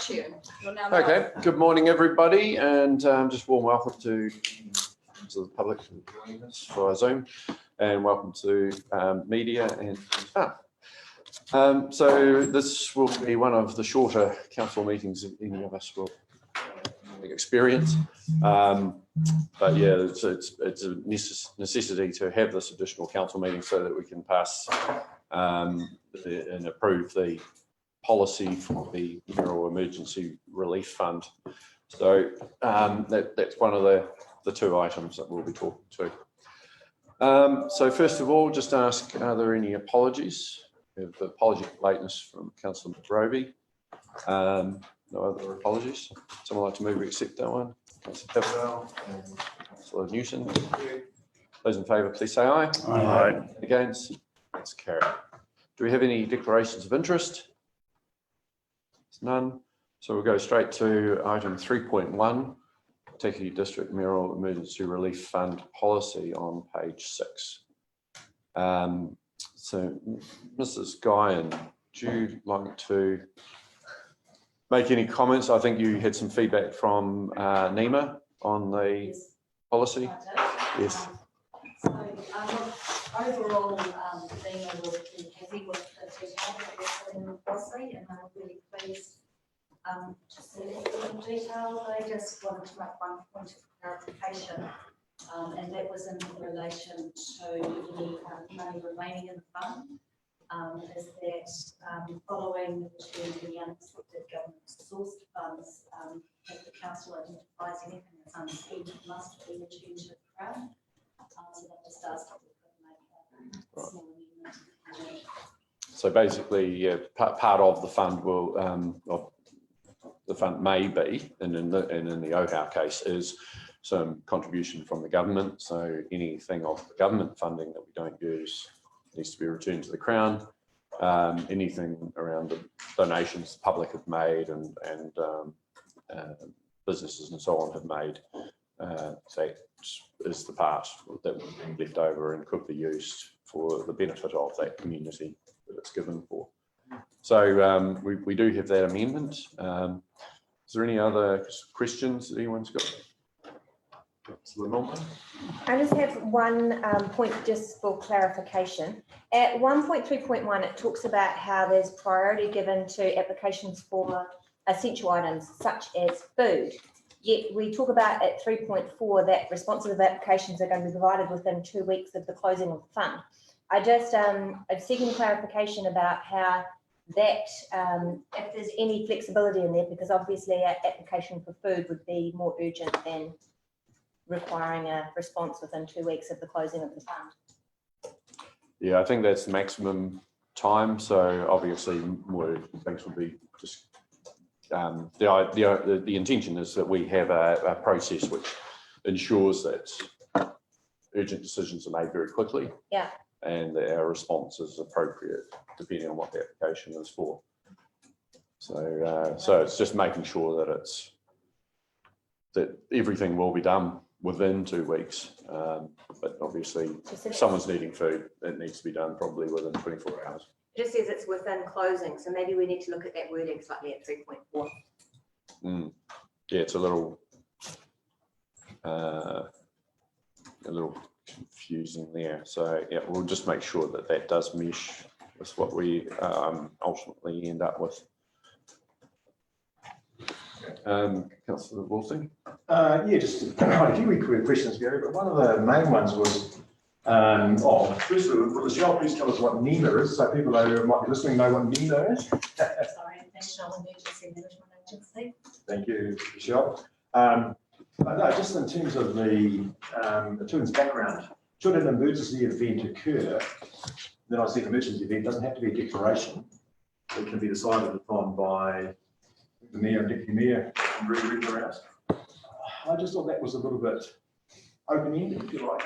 Chair. Okay, good morning everybody, and just warm welcome to the public joining us for our Zoom, and welcome to media and staff. So this will be one of the shorter council meetings that any of us will experience, but yeah, it's a necessity to have this additional council meeting so that we can pass and approve the policy for the Mayoral Emergency Relief Fund. So that's one of the two items that we'll be talking to. So first of all, just ask, are there any apologies? We have apology for lateness from Councillor McRovey. No other apologies. Someone like to move or accept that one? Councillor Tabarell and Councillor Newton. Those in favour, please say aye. Aye. Against? That's carried. Do we have any declarations of interest? None. So we'll go straight to item 3.1, Waitaki District Mayoral Emergency Relief Fund policy on page 6. So Mrs. Guyan, do you like to make any comments? I think you had some feedback from Nima on the policy. Yes. So overall, Nima will be happy with the detail that we're putting in the policy, and I'm really pleased to see it in detail. I just wanted to make one point of clarification, and that was in relation to the money remaining in the fund. Is that following to the unexpected government sourced funds, if the council identifies anything that's unspent, it must be returned to the Crown. So that just asked if we could make a small amendment. So basically, yeah, part of the fund will, the fund may be, and in the OHAR case, is some contribution from the government. So anything of the government funding that we don't use needs to be returned to the Crown. Anything around the donations the public have made and businesses and so on have made, that is the part that will be left over and could be used for the benefit of that community that it's given for. So we do have that amendment. Is there any other questions that anyone's got? I just have one point just for clarification. At 1.3.1, it talks about how there's priority given to applications for essential items such as food. Yet we talk about at 3.4 that responsive applications are going to be provided within 2 weeks of the closing of the fund. I just I'm seeking clarification about how that if there's any flexibility in there, because obviously our application for food would be more urgent than requiring a response within 2 weeks of the closing of the fund. Yeah, I think that's the maximum time. So obviously more things will be just the intention is that we have a process which ensures that urgent decisions are made very quickly. Yeah. And that our response is appropriate depending on what the application is for. So so it's just making sure that everything will be done within 2 weeks, but obviously if someone's needing food, it needs to be done probably within 24 hours. It just says it's within closing, so maybe we need to look at that wording slightly at 3.4. Yeah, it's a little confusing there. So yeah, we'll just make sure that that does mesh with what we ultimately end up with. Councillor Wilson? Yeah, just quite a few questions, Gary, but one of the main ones was, first of all, Michelle, please tell us what NEMA is, so people who might be listening know what NEMA is. Sorry, National Emergency Management Agency. Thank you, Michelle. No, just in terms of the terms background, should an emergency event occur, then I said emergency event doesn't have to be a declaration. It can be decided upon by the mayor and deputy mayor and read around. I just thought that was a little bit open-ended, if you like.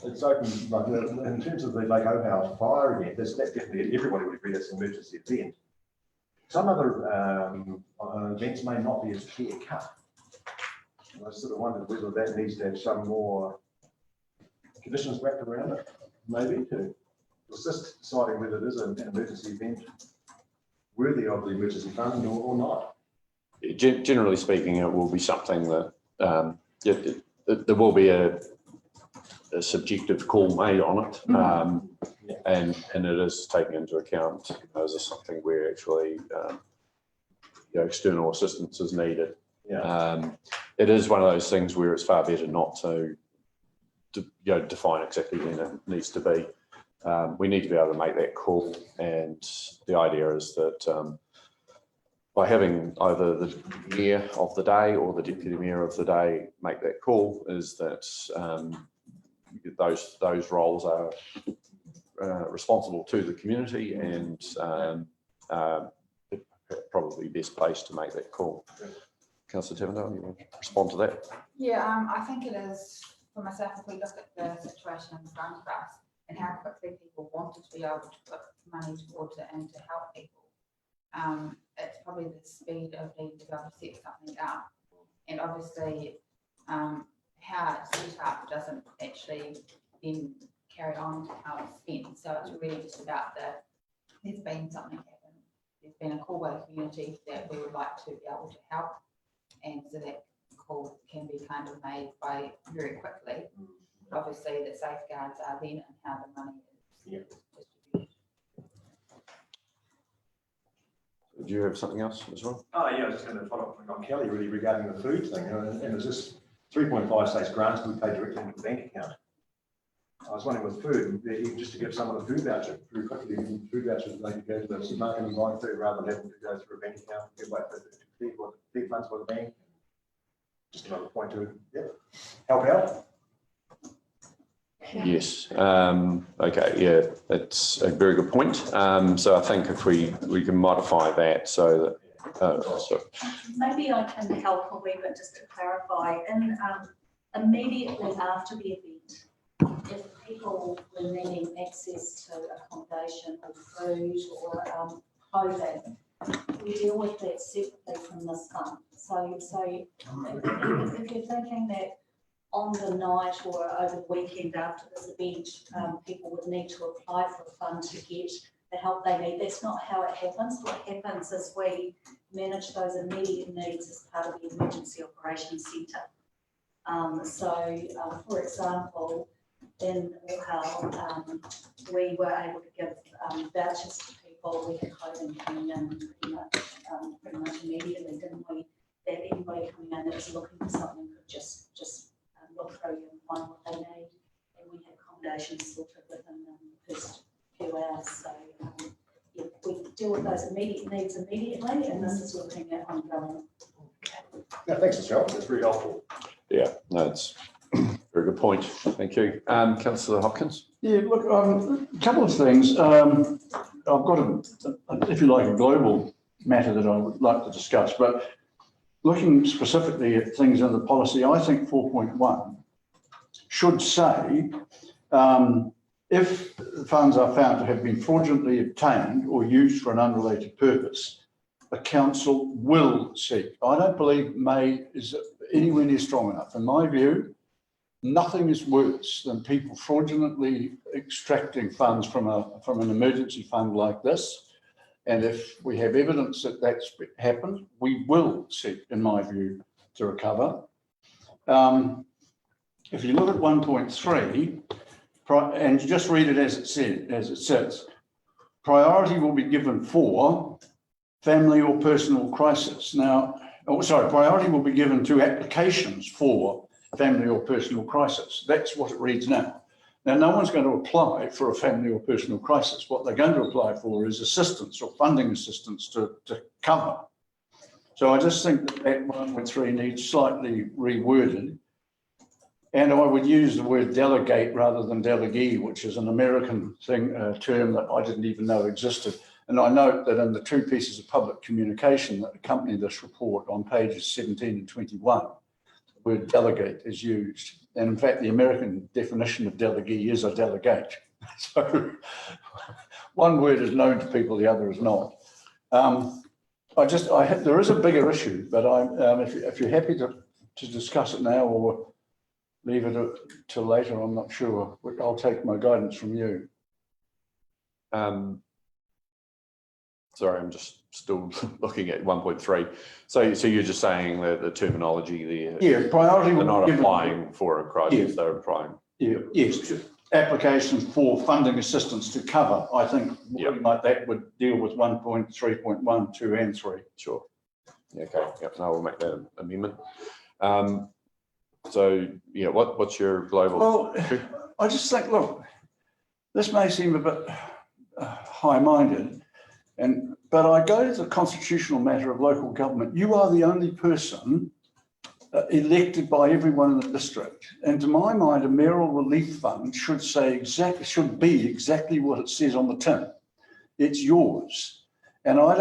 It's open, like in terms of the Lake O'House fire event, that's definitely, everybody would agree that's an emergency event. Some other events may not be as clear cut. I sort of wondered whether that needs to have some more conditions wrapped around it, maybe to assist deciding whether it is an emergency event worthy of the emergency fund or not. generally speaking, it will be something that there will be a subjective call made on it, and it is taken into account. Is this something where actually external assistance is needed? It is one of those things where it's far better not to define exactly when it needs to be. We need to be able to make that call, and the idea is that by having either the mayor of the day or the deputy mayor of the day make that call, is that those roles are responsible to the community, and probably best placed to make that call. Councillor Tavendale, you want to respond to that? Yeah, I think it is, for myself, if we look at the situation in front of us and how quickly people wanted to be able to put money towards it and to help people, it's probably the speed of needing to be able to set something up. And obviously, how it's set up doesn't actually then carry on to how it's spent. So it's really just about there's been something happen. There's been a call by the community that we would like to be able to help. And so that call can be kind of made by very quickly. Obviously, the safeguards are then and how the money is distributed. Do you have something else as well? Oh, yeah, I was just going to follow up on Kelly really regarding the food thing. And is this 3.5 states grants we pay directly into the bank account? I was wondering with food, just to give someone a food voucher, very quickly, food vouchers, they could go to the supermarket and buy food rather than having to go through a bank account, get away for feed funds for the bank. Just another point to help out. Yes. Okay. Yeah, that's a very good point. So I think if we can modify that so that Maybe I can help a wee bit just to clarify. And immediately after the event, if people were needing access to accommodation or food or clothing, we deal with that separately from this fund. So if you're thinking that on the night or over the weekend after this event, people would need to apply for a fund to get the help they need, that's not how it happens. What happens is we manage those immediate needs as part of the Emergency Operations Centre. For example, in Auckland, we were able to give vouchers to people. We had clothing coming in pretty much immediately, didn't we? That anybody coming in that was looking for something could just look through and find what they need. And we had accommodation sorted within the first few hours. So we deal with those immediate needs immediately, and this is looking at ongoing. Yeah, thanks, Michelle. That's very helpful. yeah, no, it's a very good point. Thank you. Councillor Hopkins. Yeah, look, a couple of things. I've got if you like, a global matter that I would like to discuss, but looking specifically at things in the policy, I think 4.1 should say, if funds are found to have been fraudulently obtained or used for an unrelated purpose, the council will seek. I don't believe may is anywhere near strong enough. In my view, nothing is worse than people fraudulently extracting funds from an emergency fund like this. And if we have evidence that that's happened, we will seek, in my view, to recover. If you look at 1.3, and you just read it as it says, priority will be given for family or personal crisis. Now, priority will be given to applications for family or personal crisis. That's what it reads now. Now, no one's going to apply for a family or personal crisis. What they're going to apply for is assistance or funding assistance to cover. So I just think that 1.3 needs slightly reworded. And I would use the word delegate rather than delegee, which is an American term that I didn't even know existed. And I note that in the two pieces of public communication that accompany this report on pages 17 and 21, the word delegate is used. And in fact, the American definition of delegee is a delegate. So one word is known to people, the other is not. There is a bigger issue, but if you're happy to discuss it now or leave it till later, I'm not sure. I'll take my guidance from you. Sorry, I'm just still looking at 1.3. So you're just saying that the terminology there, Yeah, priority they're will not be given. applying for a crisis, Yeah. they're applying. Yeah, yes, applications for funding assistance to cover, I think, Yep. like that would deal with 1.3.1, 2 and 3. Sure. Yeah, okay. Yep. No, we'll make that amendment. So yeah, what's your global? Well, I just think, look, this may seem a bit high-minded, but I go to the constitutional matter of local government. You are the only person elected by everyone in the district, and to my mind, a mayoral relief fund should be exactly what it says on the tin. It's yours. And I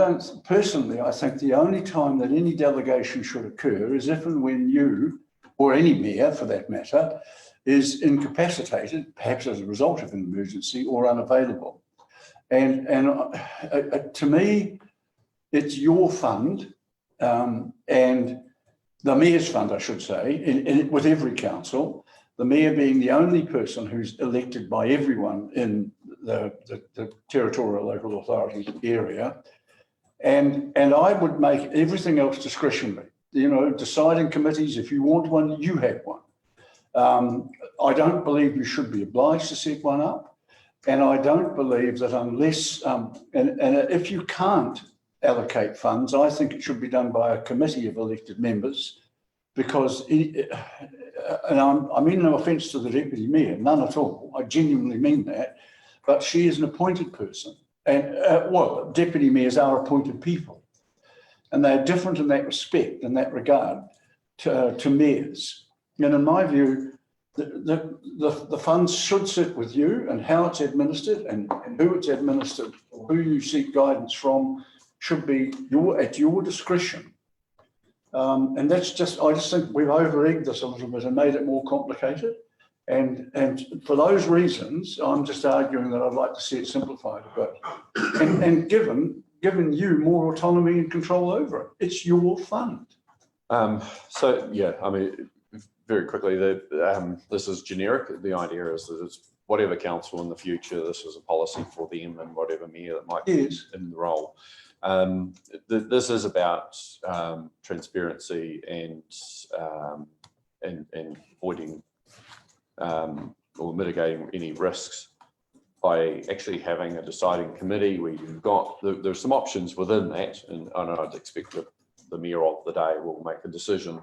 think the only time that any delegation should occur is if and when you, or any mayor for that matter, is incapacitated, perhaps as a result of an emergency, or unavailable. And to me, it's your fund, and the mayor's fund, I should say, with every council, the mayor being the only person who's elected by everyone in the territorial local authority area. And I would make everything else discretionary. You know, deciding committees, if you want one, you have one. I don't believe you should be obliged to set one up. And I don't believe that unless, and if you can't allocate funds, I think it should be done by a committee of elected members, because, and I mean no offence to the deputy mayor, none at all, I genuinely mean that, but she is an appointed person. And well, deputy mayors are appointed people, and they're different in that respect, in that regard, to mayors. And in my view, the funds should sit with you, and how it's administered and who it's administered, or who you seek guidance from, should be at your discretion. And that's just, I just think we've over-egged this a little bit and made it more complicated. And for those reasons, I'm just arguing that I'd like to see it simplified a bit, and given you more autonomy and control over it. It's your fund. So yeah, I mean, very quickly, this is generic. The idea is that it's whatever council in the future, this is a policy for them, and whatever mayor that might be in the role. This is about transparency and avoiding or mitigating any risks by actually having a deciding committee where you've got, there's some options within that, and I'd expect that the mayor of the day will make a decision,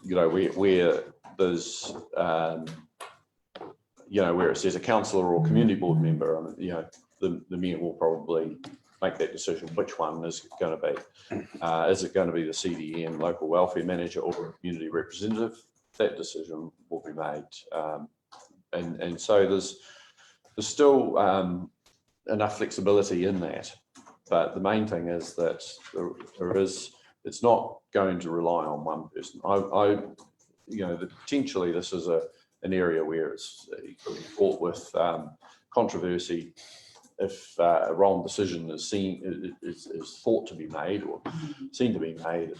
you know, where there's, you know, where it says a councillor or community board member, I mean, you know, the mayor will probably make that decision, which one is it going to be. Is it going to be the CDM, local welfare manager, or a community representative? That decision will be made. And so there's still enough flexibility in that. But the main thing is that it's not going to rely on one person. You know, potentially this is an area where it's fraught with controversy. If a wrong decision is thought to be made or seen to be made,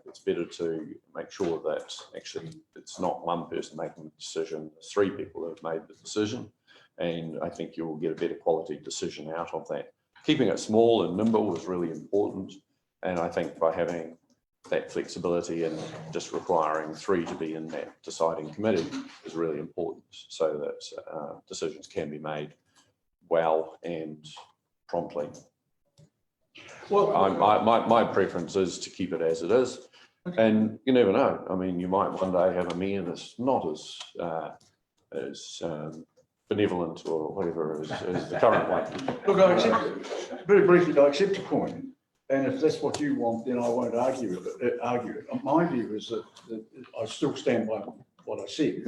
it's better to make sure that actually it's not one person making the decision, it's 3 people who have made the decision, and I think you will get a better quality decision out of that. Keeping it small and nimble is really important, and I think by having that flexibility and just requiring 3 to be in that deciding committee is really important, so that decisions can be made well and promptly. Well, my preference is to keep it as it is, and you never know. I mean, you might one day have a mayor that's not as benevolent or whatever as the current one. Look, I accept, very briefly, I accept your point, and if that's what you want, then I won't argue it. My view is that I still stand by what I said,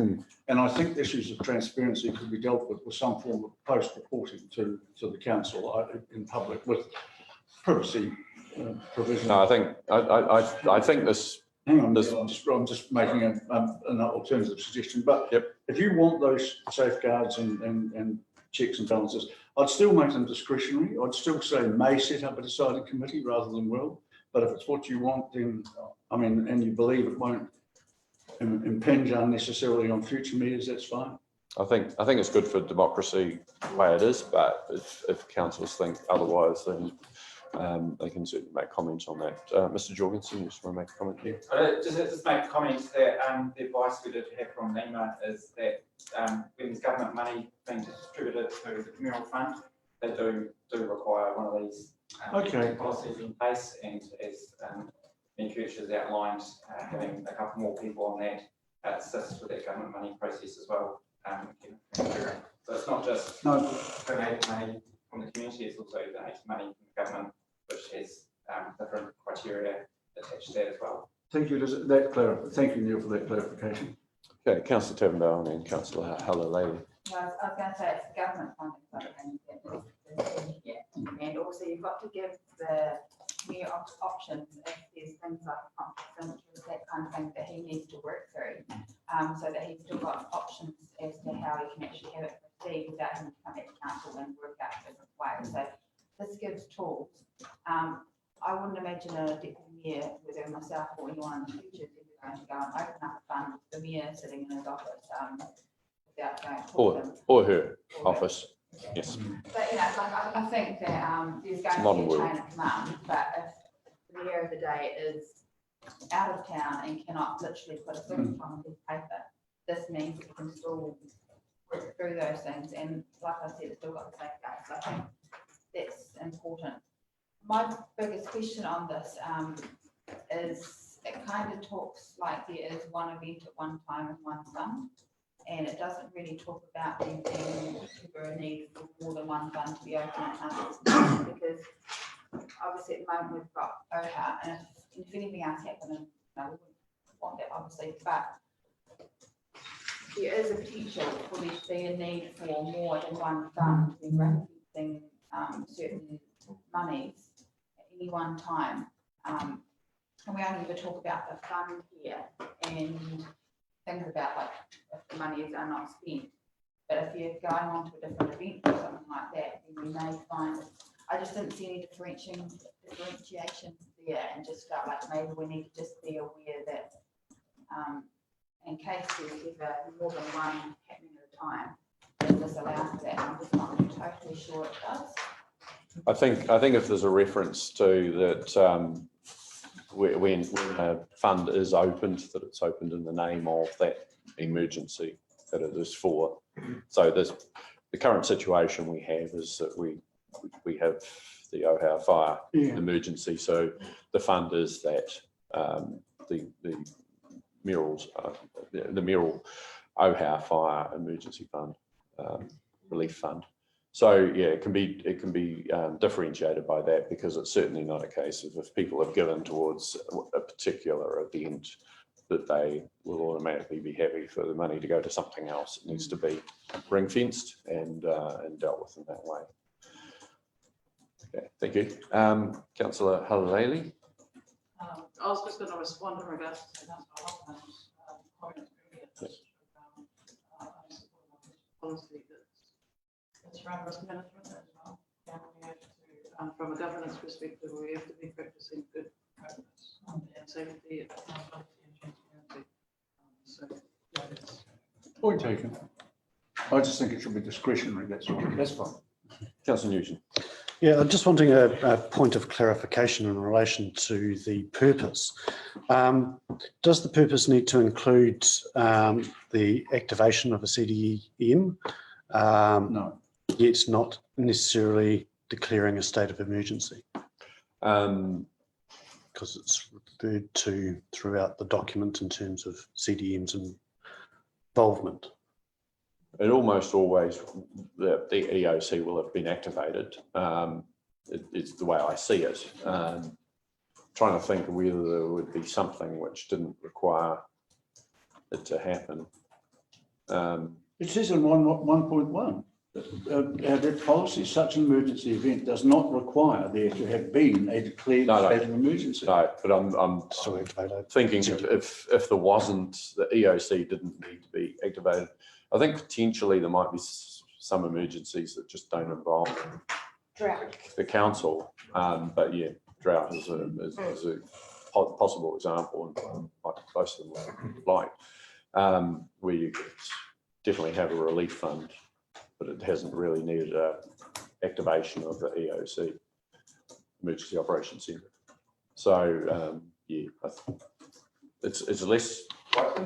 and I think issues of transparency could be dealt with some form of post-reporting to the council in public with privacy provision. No, I think this. Hang on, I'm just making an alternative suggestion. But if you want those safeguards and checks and balances, I'd still make them discretionary. I'd still say may set up a deciding committee rather than will. But if it's what you want, then I mean, and you believe it won't impinge unnecessarily on future mayors, that's fine. I think it's good for democracy the way it is, but if councillors think otherwise, then they can certainly make comments on that. Mr. Jorgensen, you just want to make a comment here? Just make a comment that the advice we did have from NEMA is that when there's government money being distributed to the communal fund, they do require one of these policies in place, and as Nick Kirch has outlined, having a couple more people on that assists with that government money process as well. So it's not just donated money from the community, it's also donated money from the government, which has different criteria attached to that as well. Thank you. Thank you, Neil, for that clarification. Okay, Councillor Tavendale and Councillor Halaleli. Well, I was going to say it's the government funding side of things. Yeah. And also you've got to give the mayor options if there's things like conflict, that kind of thing that he needs to work through, so that he's still got options as to how he can actually have it proceed without having to come back to council and work out different ways. So this gives tools. I wouldn't imagine a deputy mayor, whether myself or anyone in the future, is going to go and open up a fund with the mayor sitting in his office without going to talk to him. Or her office. Yes. But I think that there's going to be a chain of command, but if the mayor of the day is out of town and cannot literally put a signature on his paper, this means we can still work through those things, and like I said, it's still got the safeguards. So I think that's important. My biggest question on this is it kind of talks like there is one event at one time and one fund, and it doesn't really talk about there being a need for more than one fund to be open at others, because obviously at the moment we've got OHA, and if anything else happened, we wouldn't want that obviously, but there is a potential for there to be a need for more than one fund to be referencing certain monies at any one time. And we only ever talk about the fund here and things about like if the monies are not spent. But if you're going on to a different event or something like that, then you may find I just didn't see any differentiation there, and just felt like maybe we need to just be aware that in case there's ever more than one happening at a time, then this allows for that. I'm just not totally sure it does. I think if there's a reference to that when a fund is opened, that it's opened in the name of that emergency that it is for. So the current situation we have is that we have the OHA fire emergency. So the fund is that the Mural OHA fire emergency fund, relief fund. So yeah, it can be differentiated by that, because it's certainly not a case of if people have given towards a particular event that they will automatically be happy for the money to go to something else. It needs to be ring fenced and dealt with in that way. Okay, thank you. Councillor Halaleli. I was just going to respond in regards to Councillor Hoffman's comment earlier. Policy that's around risk management as well. And we have to, from a governance perspective, we have to be practicing good practice and safety, accountability, and transparency. So that's Point taken. I just think it should be discretionary. That's all. That's fine. Councillor Nugent. Yeah, I'm just wanting a point of clarification in relation to the purpose. Does the purpose need to include the activation of a CDM? No. Yet not necessarily declaring a state of emergency? Because it's referred to throughout the document in terms of CDM's involvement. It almost always, the EOC will have been activated. It's the way I see it. Trying to think of whether there would be something which didn't require it to happen. It says in 1.1 that policy, such an emergency event does not require there to have been a declared state of emergency. No, but I'm Still activated. thinking if there wasn't, the EOC didn't need to be activated. I think potentially there might be some emergencies that just don't involve the council. But yeah, drought is a possible example, and might be closer than we'd like, where you could definitely have a relief fund, but it hasn't really needed a activation of the EOC. emergency operations centre. So yeah, it's less likely,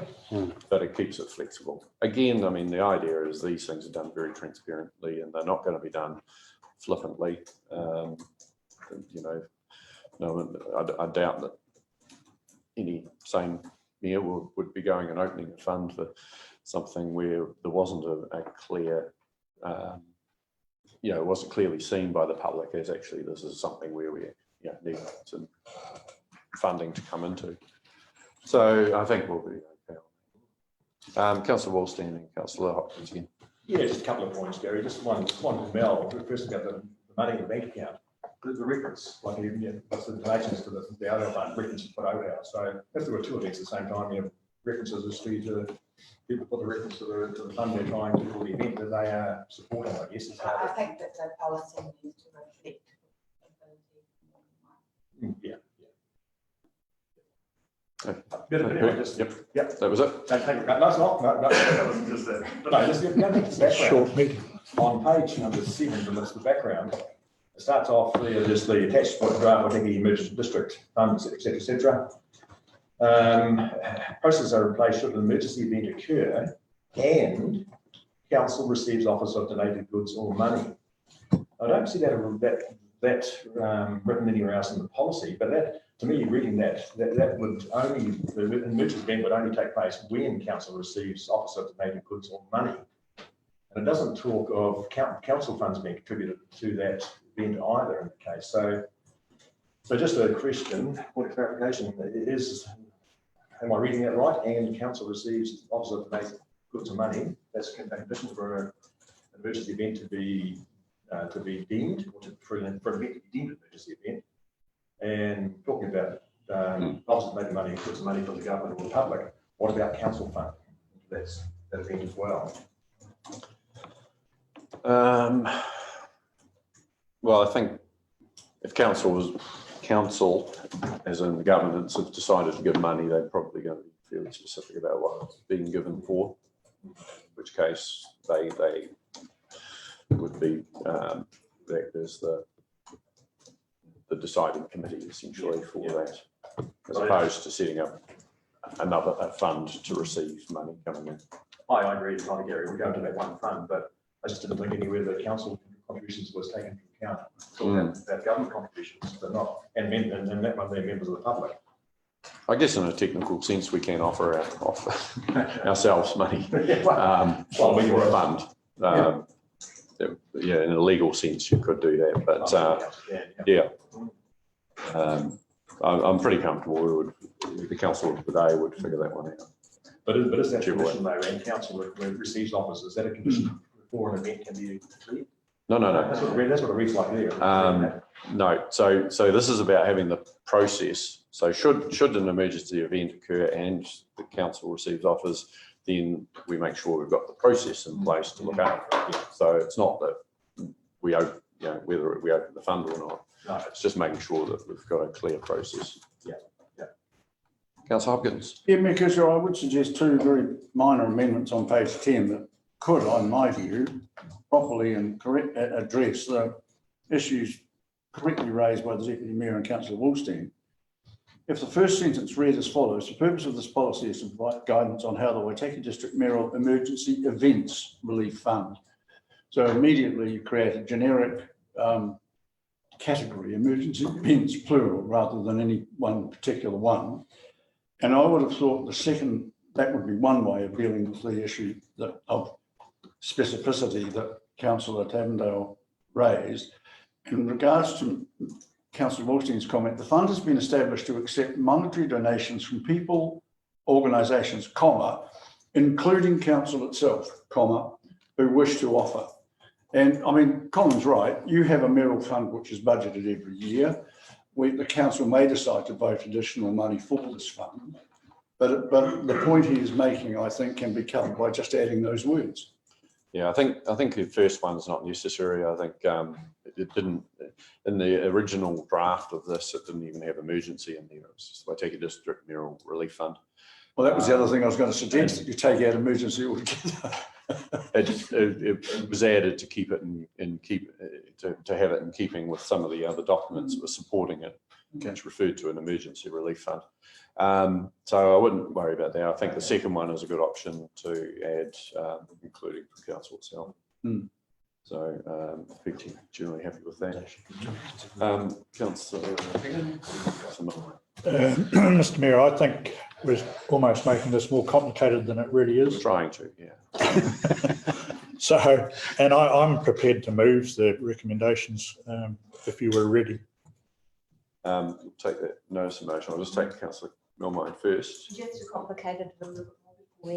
but it keeps it flexible. Again, I mean, the idea is these things are done very transparently, and they're not going to be done flippantly. You know, no, I doubt that any sane mayor would be going and opening a fund for something where there wasn't a clear, you know, it wasn't clearly seen by the public as actually this is something where we need some funding to come into. So I think we'll be okay. Councillor Wallstein and Councillor Hopkins again. Yeah, just a couple of points, Gary. Just one to Mel. First about the money in the bank account. The reference, like what's the donations to the other fund, references put over there. So if there were two events at the same time, you have references as to people put the reference to the fund they're trying to do the event that they are supporting, I guess. I think that the policy needs to reflect. Yeah. Yep, that was it. Don't take it. No, it's not. No, that was just that. But no, just the background. Short meeting. On page number 7, the list of background, it starts off there, just the attached draft, I think the emergency district funds, etc., etc. Processes are in place should an emergency event occur and council receives offers of donated goods or money. I don't see that written anywhere else in the policy, but that, to me, reading that would only, the emergency event would only take place when council receives offers of donated goods or money. And it doesn't talk of council funds being contributed to that event either in the case. So just a question, point of clarification, am I reading that right? And council receives offers of donated goods or money, that's a condition for an emergency event to be deemed, or for an event to be deemed an emergency event. And talking about offers of donated money, goods and money from the government or the public, what about council fund? That's that event as well. Well, I think if council, as in the governments, have decided to give money, they're probably going to be fairly specific about what it's being given for. In which case, they would be there's the deciding committee essentially for that, as opposed to setting up a fund to receive money coming in. I agree with Gary. We're going to that one fund, but I just didn't think anywhere that council contributions was taken into account. So that government contributions, but not, and that one they're members of the public. I guess in a technical sense, we can offer ourselves money for a fund. Yeah, in a legal sense, you could do that, but I'm pretty comfortable. The council today would figure that one out. But is that a condition though, and council receives offers, is that a condition before an event can be cleared? No. That's what it reads like there. No, so this is about having the process. So should an emergency event occur and the council receives offers, then we make sure we've got the process in place to look after it. So it's not that we open, whether we open the fund or not. No. It's just making sure that we've got a clear process. Yeah. Councillor Hopkins. Yeah, because I would suggest two very minor amendments on page 10 that could, in my view, properly and correct address the issues correctly raised by the Deputy Mayor and Councillor Wallstein. If the first sentence read as follows: the purpose of this policy is to provide guidance on how the Waitaki District Mayoral Emergency Events Relief Fund. So immediately you create a generic category, emergency events, plural, rather than any one particular one. And I would have thought that would be one way of dealing with the issue of specificity that Councillor Tavendale raised. In regards to Councillor Wallstein's comment, the fund has been established to accept monetary donations from people, organisations, including council itself, who wish to offer. And I mean, Colin's right, you have a mayoral fund which is budgeted every year. The council may decide to vote additional money for this fund, but the point he is making, I think, can be covered by just adding those words. Yeah, I think the first one's not necessary. I think it didn't, in the original draft of this, it didn't even have emergency in there. It was just Waitaki District Mayoral Relief Fund. Well, that was the other thing I was going to suggest, that you take out emergency altogether. It was added to keep it to have it in keeping with some of the other documents that were supporting it, which referred to an emergency relief fund. So I wouldn't worry about that. I think the second one is a good option to add, including for council itself. So I think you're generally happy with that. Councillor, Mr. Mayor, I think we're almost making this more complicated than it really is. trying to, yeah. So, and I'm prepared to move the recommendations if you were ready. Take that notice of motion. I'll just take Councillor Milmine first. Just too complicated for a little bit before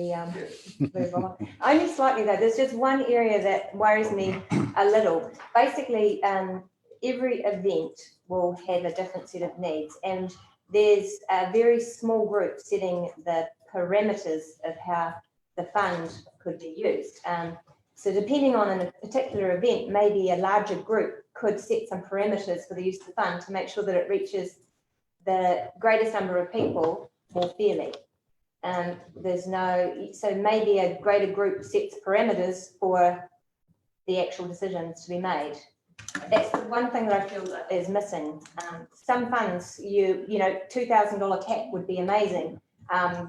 we move on. Only slightly though, there's just one area that worries me a little. Basically, every event will have a different set of needs, and there's a very small group setting the parameters of how the fund could be used. So depending on a particular event, maybe a larger group could set some parameters for the use of the fund to make sure that it reaches the greatest number of people more fairly. So maybe a greater group sets parameters for the actual decisions to be made. That's the one thing that I feel that is missing. Some funds, you know, $2,000 cap would be amazing,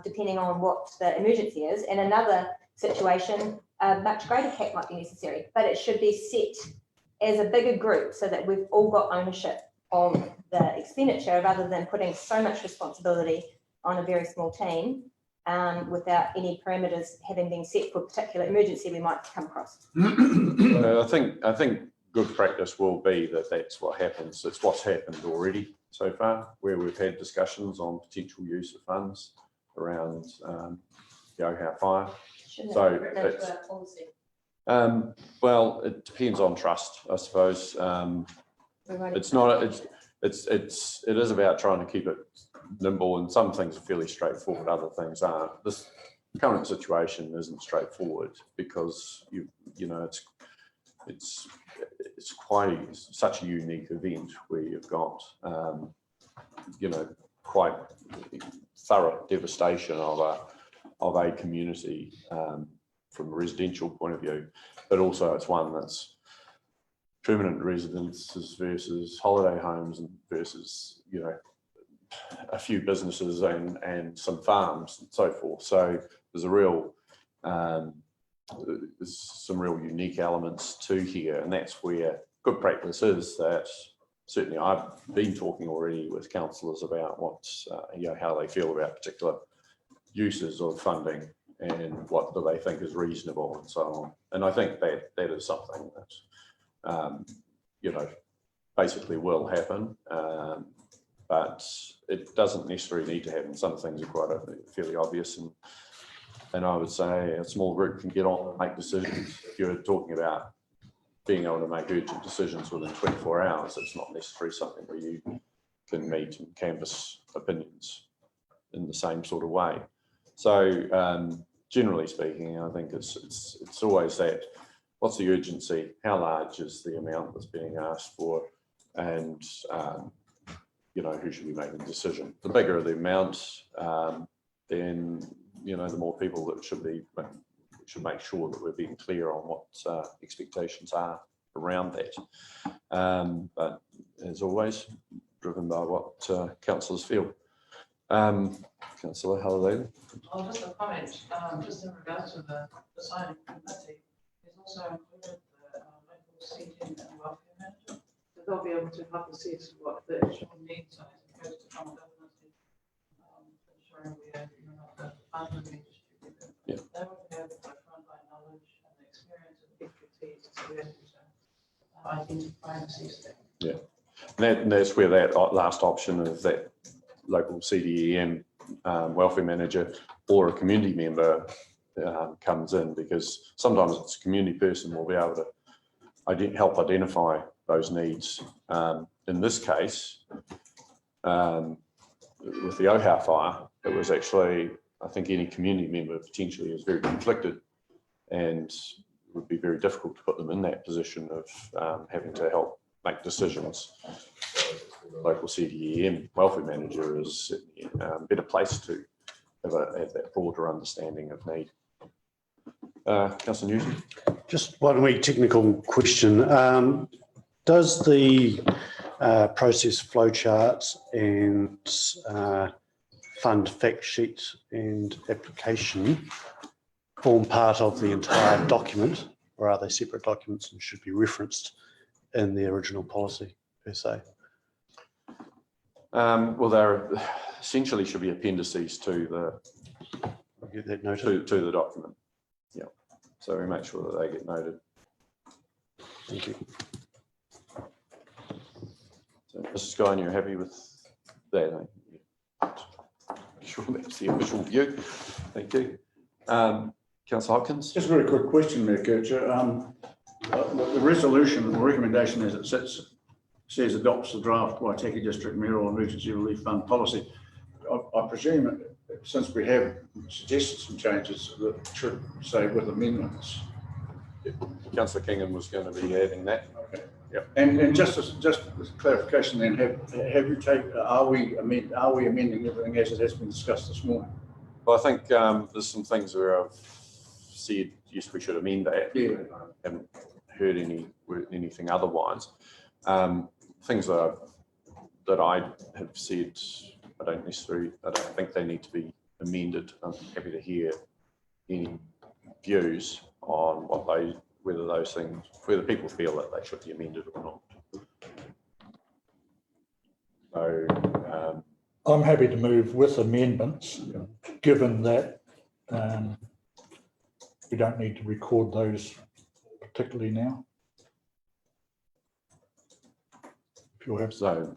depending on what the emergency is. In another situation, a much greater cap might be necessary, but it should be set as a bigger group so that we've all got ownership of the expenditure rather than putting so much responsibility on a very small team without any parameters having been set for a particular emergency we might come across. I think good practice will be that that's what happens. It's what's happened already so far, where we've had discussions on potential use of funds around the OHAP fire. Shouldn't So it be written into a policy? Well, it depends on trust, I suppose. It's not. It is about trying to keep it nimble, and some things are fairly straightforward, other things aren't. This current situation isn't straightforward because you know it's quite such a unique event where you've got you know quite thorough devastation of a community from a residential point of view, but also it's one that's permanent residences versus holiday homes and versus, you know, a few businesses and some farms and so forth. So there's a real, there's some real unique elements to here, and that's where good practice is that certainly I've been talking already with councillors about what's, you know, how they feel about particular uses of funding and what do they think is reasonable and so on. And I think that that is something that, you know, basically will happen, but it doesn't necessarily need to happen. Some things are quite fairly obvious, and I would say a small group can get on and make decisions. If you're talking about being able to make urgent decisions within 24 hours, it's not necessarily something where you can meet and canvass opinions in the same sort of way. So generally speaking, I think it's always that, what's the urgency? How large is the amount that's being asked for? And, you know, who should be making the decision? The bigger the amount, then, you know, the more people that should make sure that we're being clear on what expectations are around that. But as always, driven by what councillors feel. Councillor Halliday. Oh, just a comment, just in regards to the signing committee, is also included the local seating and welfare manager. So they'll be able to help assess what the actual needs are as opposed to from government, ensuring we have, you know, the funds being distributed. Yeah. They would have the frontline knowledge and the experience and expertise to be able to identify and assess that. Yeah, and that's where that last option of that local CDEM welfare manager or a community member comes in, because sometimes it's a community person will be able to help identify those needs. In this case, with the OHAP fire, it was actually, I think any community member potentially is very conflicted, and it would be very difficult to put them in that position of having to help make decisions. Local CDEM welfare manager is better placed to have that broader understanding of need. Councillor Newton? Just one wee technical question. Does the process flowchart and fund fact sheet and application form part of the entire document, or are they separate documents and should be referenced in the original policy per se? Well, they're essentially should be appendices to the I'll get that noted. to the document. Yeah, so we make sure that they get noted. Thank you. So, Mrs. Guy, you're happy with that? Sure, that's the official view. Thank you. Councillor Hopkins? Just a very quick question, Mayor Kircher. The resolution or recommendation as it sits says adopts the draft Waitaki District Mayoral Emergency Relief Fund policy. I presume, since we have suggested some changes, that should say with amendments. Councillor Kingham was going to be adding that. Okay. Yep. And just as clarification, then, have you taken? Are we amending everything as it has been discussed this morning? Well, I think there's some things where I've said yes, we should amend that. Yeah. I haven't heard anything otherwise. Things that I have said, I don't think they need to be amended. I'm happy to hear any views on whether people feel that they should be amended or not. So I'm happy to move with amendments, given that we don't need to record those particularly now. If you'll have so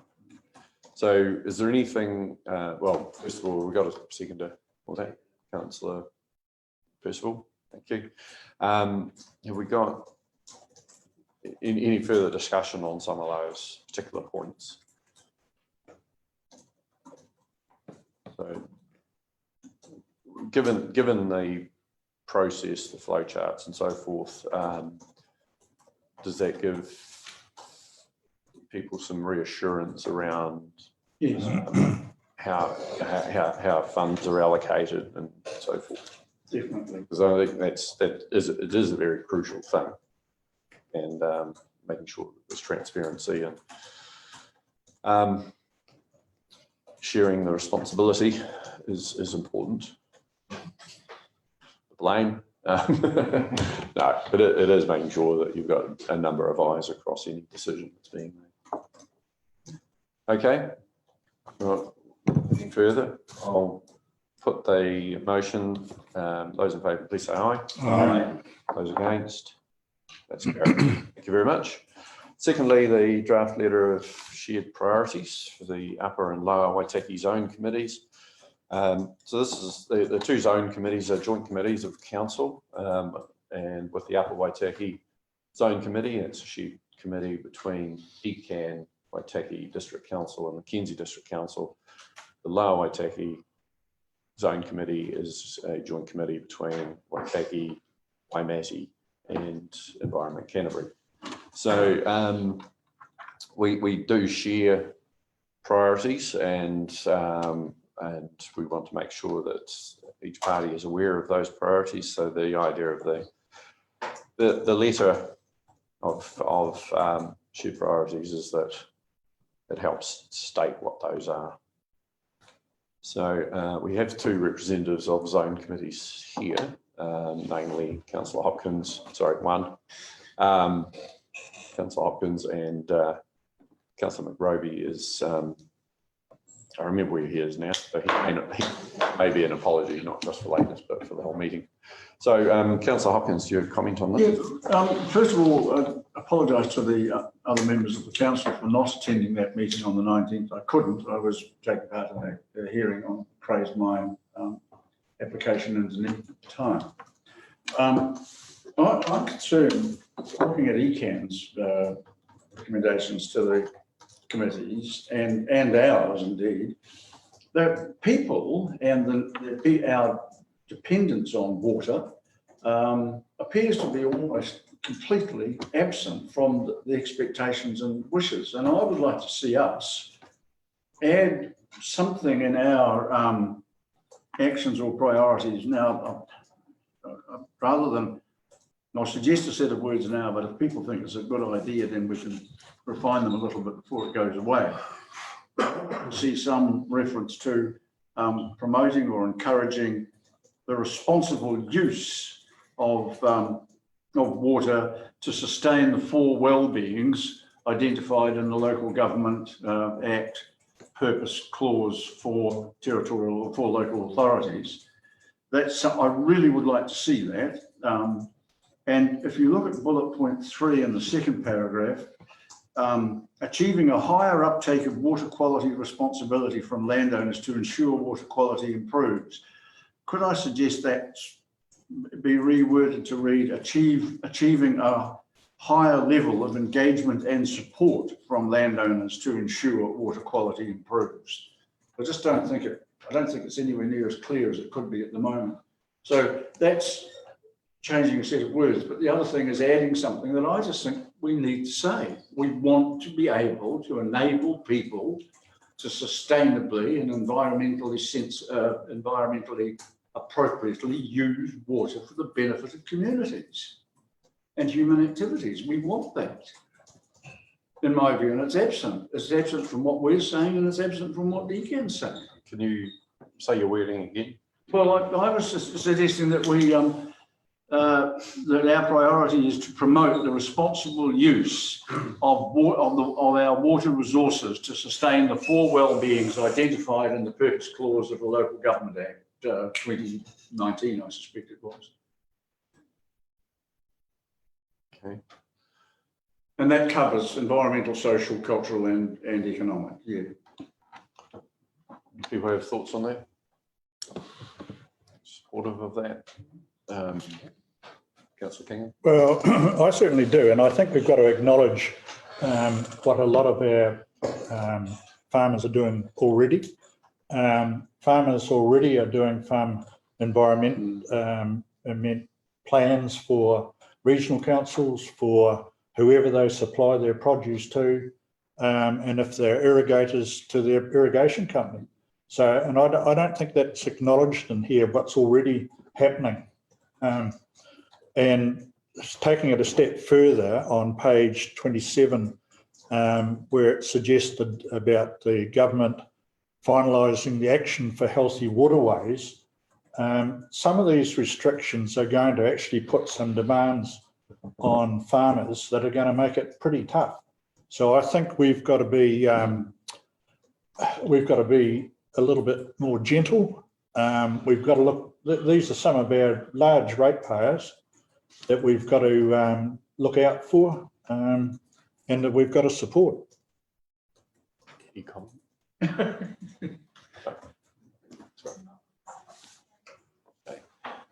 is there anything, well, first of all, we've got a seconder for that, Councillor Percival. Thank you. Have we got any further discussion on some of those particular points? So, given the process, the flow charts and so forth, does that give people some reassurance around Yes. how funds are allocated and so forth? Definitely. Because I think it is a very crucial thing, and making sure that there's transparency and sharing the responsibility is important. The blame, no, but it is making sure that you've got a number of eyes across any decision that's being made. Okay, well, anything further? I'll put the motion. Those in favour, please say aye. Aye. Those against? That's carried. Thank you very much. Secondly, the draft letter of shared priorities for the upper and lower Waitaki zone committees. So this is the two zone committees are joint committees of council, and with the upper Waitaki zone committee, it's a shared committee between ECAN, Waitaki District Council and Mackenzie District Council. The lower Waitaki zone committee is a joint committee between Waitaki, Waimati and Environment Canterbury. So we do share priorities, and we want to make sure that each party is aware of those priorities. So the idea of the letter of shared priorities is that it helps state what those are. So we have two representatives of zone committees here, namely Councillor Hopkins, one, Councillor Hopkins and Councillor McRoby is, I remember where he is now, so he may be an apology, not just for lateness, but for the whole meeting. So Councillor Hopkins, do you have a comment on that? Yeah, first of all, I apologise to the other members of the council for not attending that meeting on the 19th. I couldn't. I was taking part in a hearing on Craig's Mine application and didn't have time. I'm concerned, looking at ECAN's recommendations to the committees and ours indeed, that people and our dependence on water appears to be almost completely absent from the expectations and wishes. And I would like to see us add something in our actions or priorities. Now, rather than, I'll suggest a set of words now, but if people think it's a good idea, then we can refine them a little bit before it goes away. See some reference to promoting or encouraging the responsible use of water to sustain the 4 well-beings identified in the Local Government Act purpose clause for territorial or for local authorities. That's, I really would like to see that. And if you look at bullet point 3 in the second paragraph, achieving a higher uptake of water quality responsibility from landowners to ensure water quality improves. Could I suggest that be reworded to read achieving a higher level of engagement and support from landowners to ensure water quality improves? I just don't think it's anywhere near as clear as it could be at the moment. So that's changing a set of words, but the other thing is adding something that I just think we need to say. We want to be able to enable people to sustainably and environmentally appropriately use water for the benefit of communities and human activities. We want that, in my view, and it's absent. It's absent from what we're saying, and it's absent from what Deacon's saying. Can you say your wording again? Well, I was just suggesting that we that our priority is to promote the responsible use of our water resources to sustain the 4 well-beings identified in the purpose clause of the Local Government Act 2019, I suspect it was. Okay. And that covers environmental, social, cultural, and economic. Yeah. People have thoughts on that? Supportive of that? Councillor King? Well, I certainly do, and I think we've got to acknowledge what a lot of our farmers are doing already. Farmers already are doing farm environment plans for regional councils, for whoever they supply their produce to, and if they're irrigators, to their irrigation company. So, and I don't think that's acknowledged in here, what's already happening. And taking it a step further on page 27, where it suggested about the government finalising the action for healthy waterways, some of these restrictions are going to actually put some demands on farmers that are going to make it pretty tough. So I think we've got to be a little bit more gentle. We've got to look. These are some of our large ratepayers that we've got to look out for, and that we've got to support. Any comment? Okay.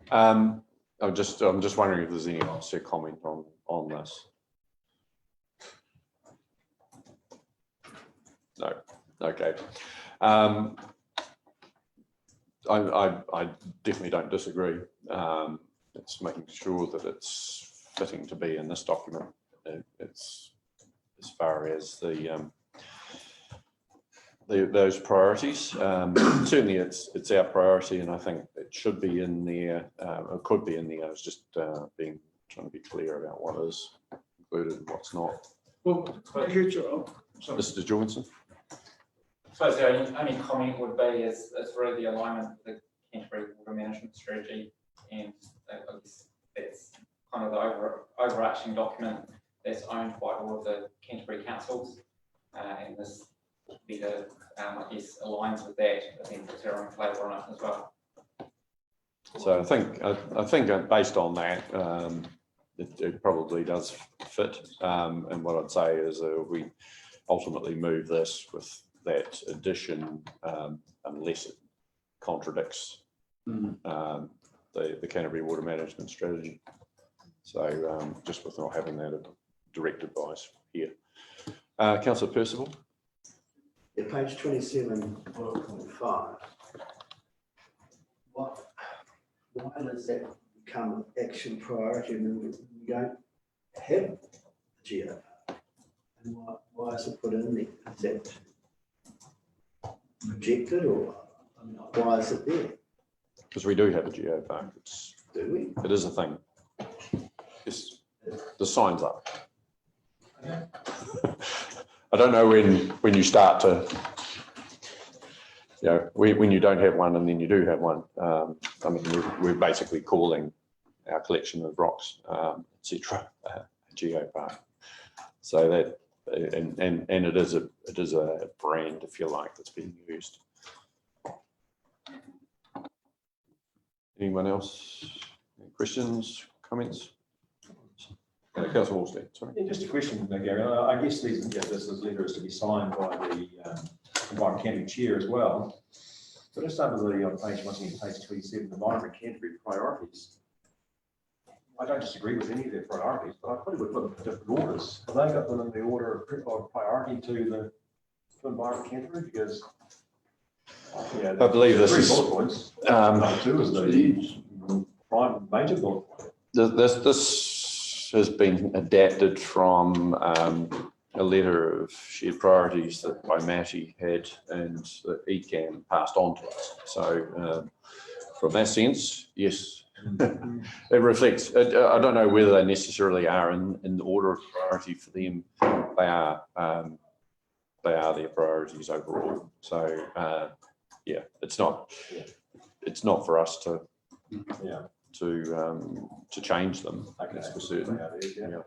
I'm just wondering if there's anyone else to comment on this. No. Okay. I definitely don't disagree. It's making sure that it's fitting to be in this document. It's as far as those priorities. Certainly, it's our priority, and I think it should be in there. It could be in there. I was just trying to be clear about what is included and what's not. Well, Mr. Johnson. I suppose the only comment would be is really the alignment with the Canterbury Water Management Strategy, and I guess that's kind of the overarching document that's owned by all of the Canterbury councils, and this better, I guess, aligns with that. I think puts their own flavour on it as well. So I think based on that, it probably does fit. And what I'd say is we ultimately move this with that addition, unless it contradicts the Canterbury Water Management Strategy. So just with not having that direct advice here. Councillor Percival. Yeah, page 27, bullet point 5. Why does that become action priority when we don't have GO? And why is it put in there? Is that rejected, or why is it there? Because we do have a geo park. Do we? It is a thing. Yes, the sign's up. I don't know when you start to, you know, when you don't have one and then you do have one. I mean, we're basically calling our collection of rocks, etc., a geo park. So that, and it is a brand, if you like, that's being used. Anyone else? Any questions, comments? Councillor Wallstead, sorry. Yeah, just a question, Gary. I guess this letter is to be signed by the Environment Canterbury Chair as well. So just under on page 27, Environment Canterbury priorities. I don't disagree with any of their priorities, but I probably would put them in different orders. Have they got them in the order of priority to Environment Canterbury? Because yeah, I believe this is bullet points. Number 2 is the prime major bullet point. This has been adapted from a letter of shared priorities that by Matty had and that ECAM passed on to us. So from that sense, yes, it reflects. I don't know whether they necessarily are in the order of priority for them. They are their priorities overall. So yeah, it's not for us to to change them. Okay. That's for certain. Yeah.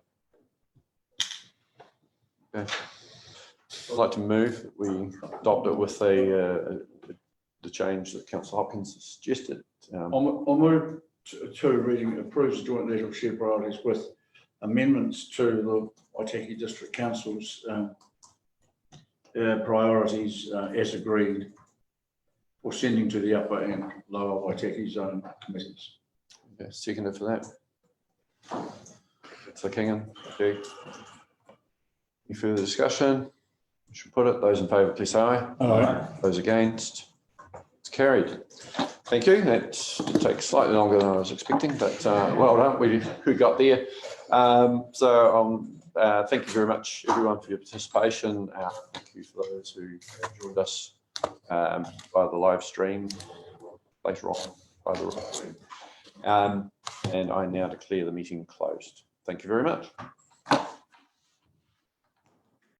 Okay. I'd like to move that we adopt it with the change that Councillor Hopkins has suggested. I'll move to reading approves joint letter of shared priorities with amendments to the Waitaki District Council's priorities as agreed, or sending to the upper and lower Waitaki zone committees. Okay, seconded for that. So Kingham, okay. Any further discussion? We should put it. Those in favour, please say aye. Aye. Those against? It's carried. Thank you. That did take slightly longer than I was expecting, but well done. We got there. Thank you very much, everyone, for your participation. Thank you for those who joined us via the live stream later on by the live stream. And I now declare the meeting closed. Thank you very much.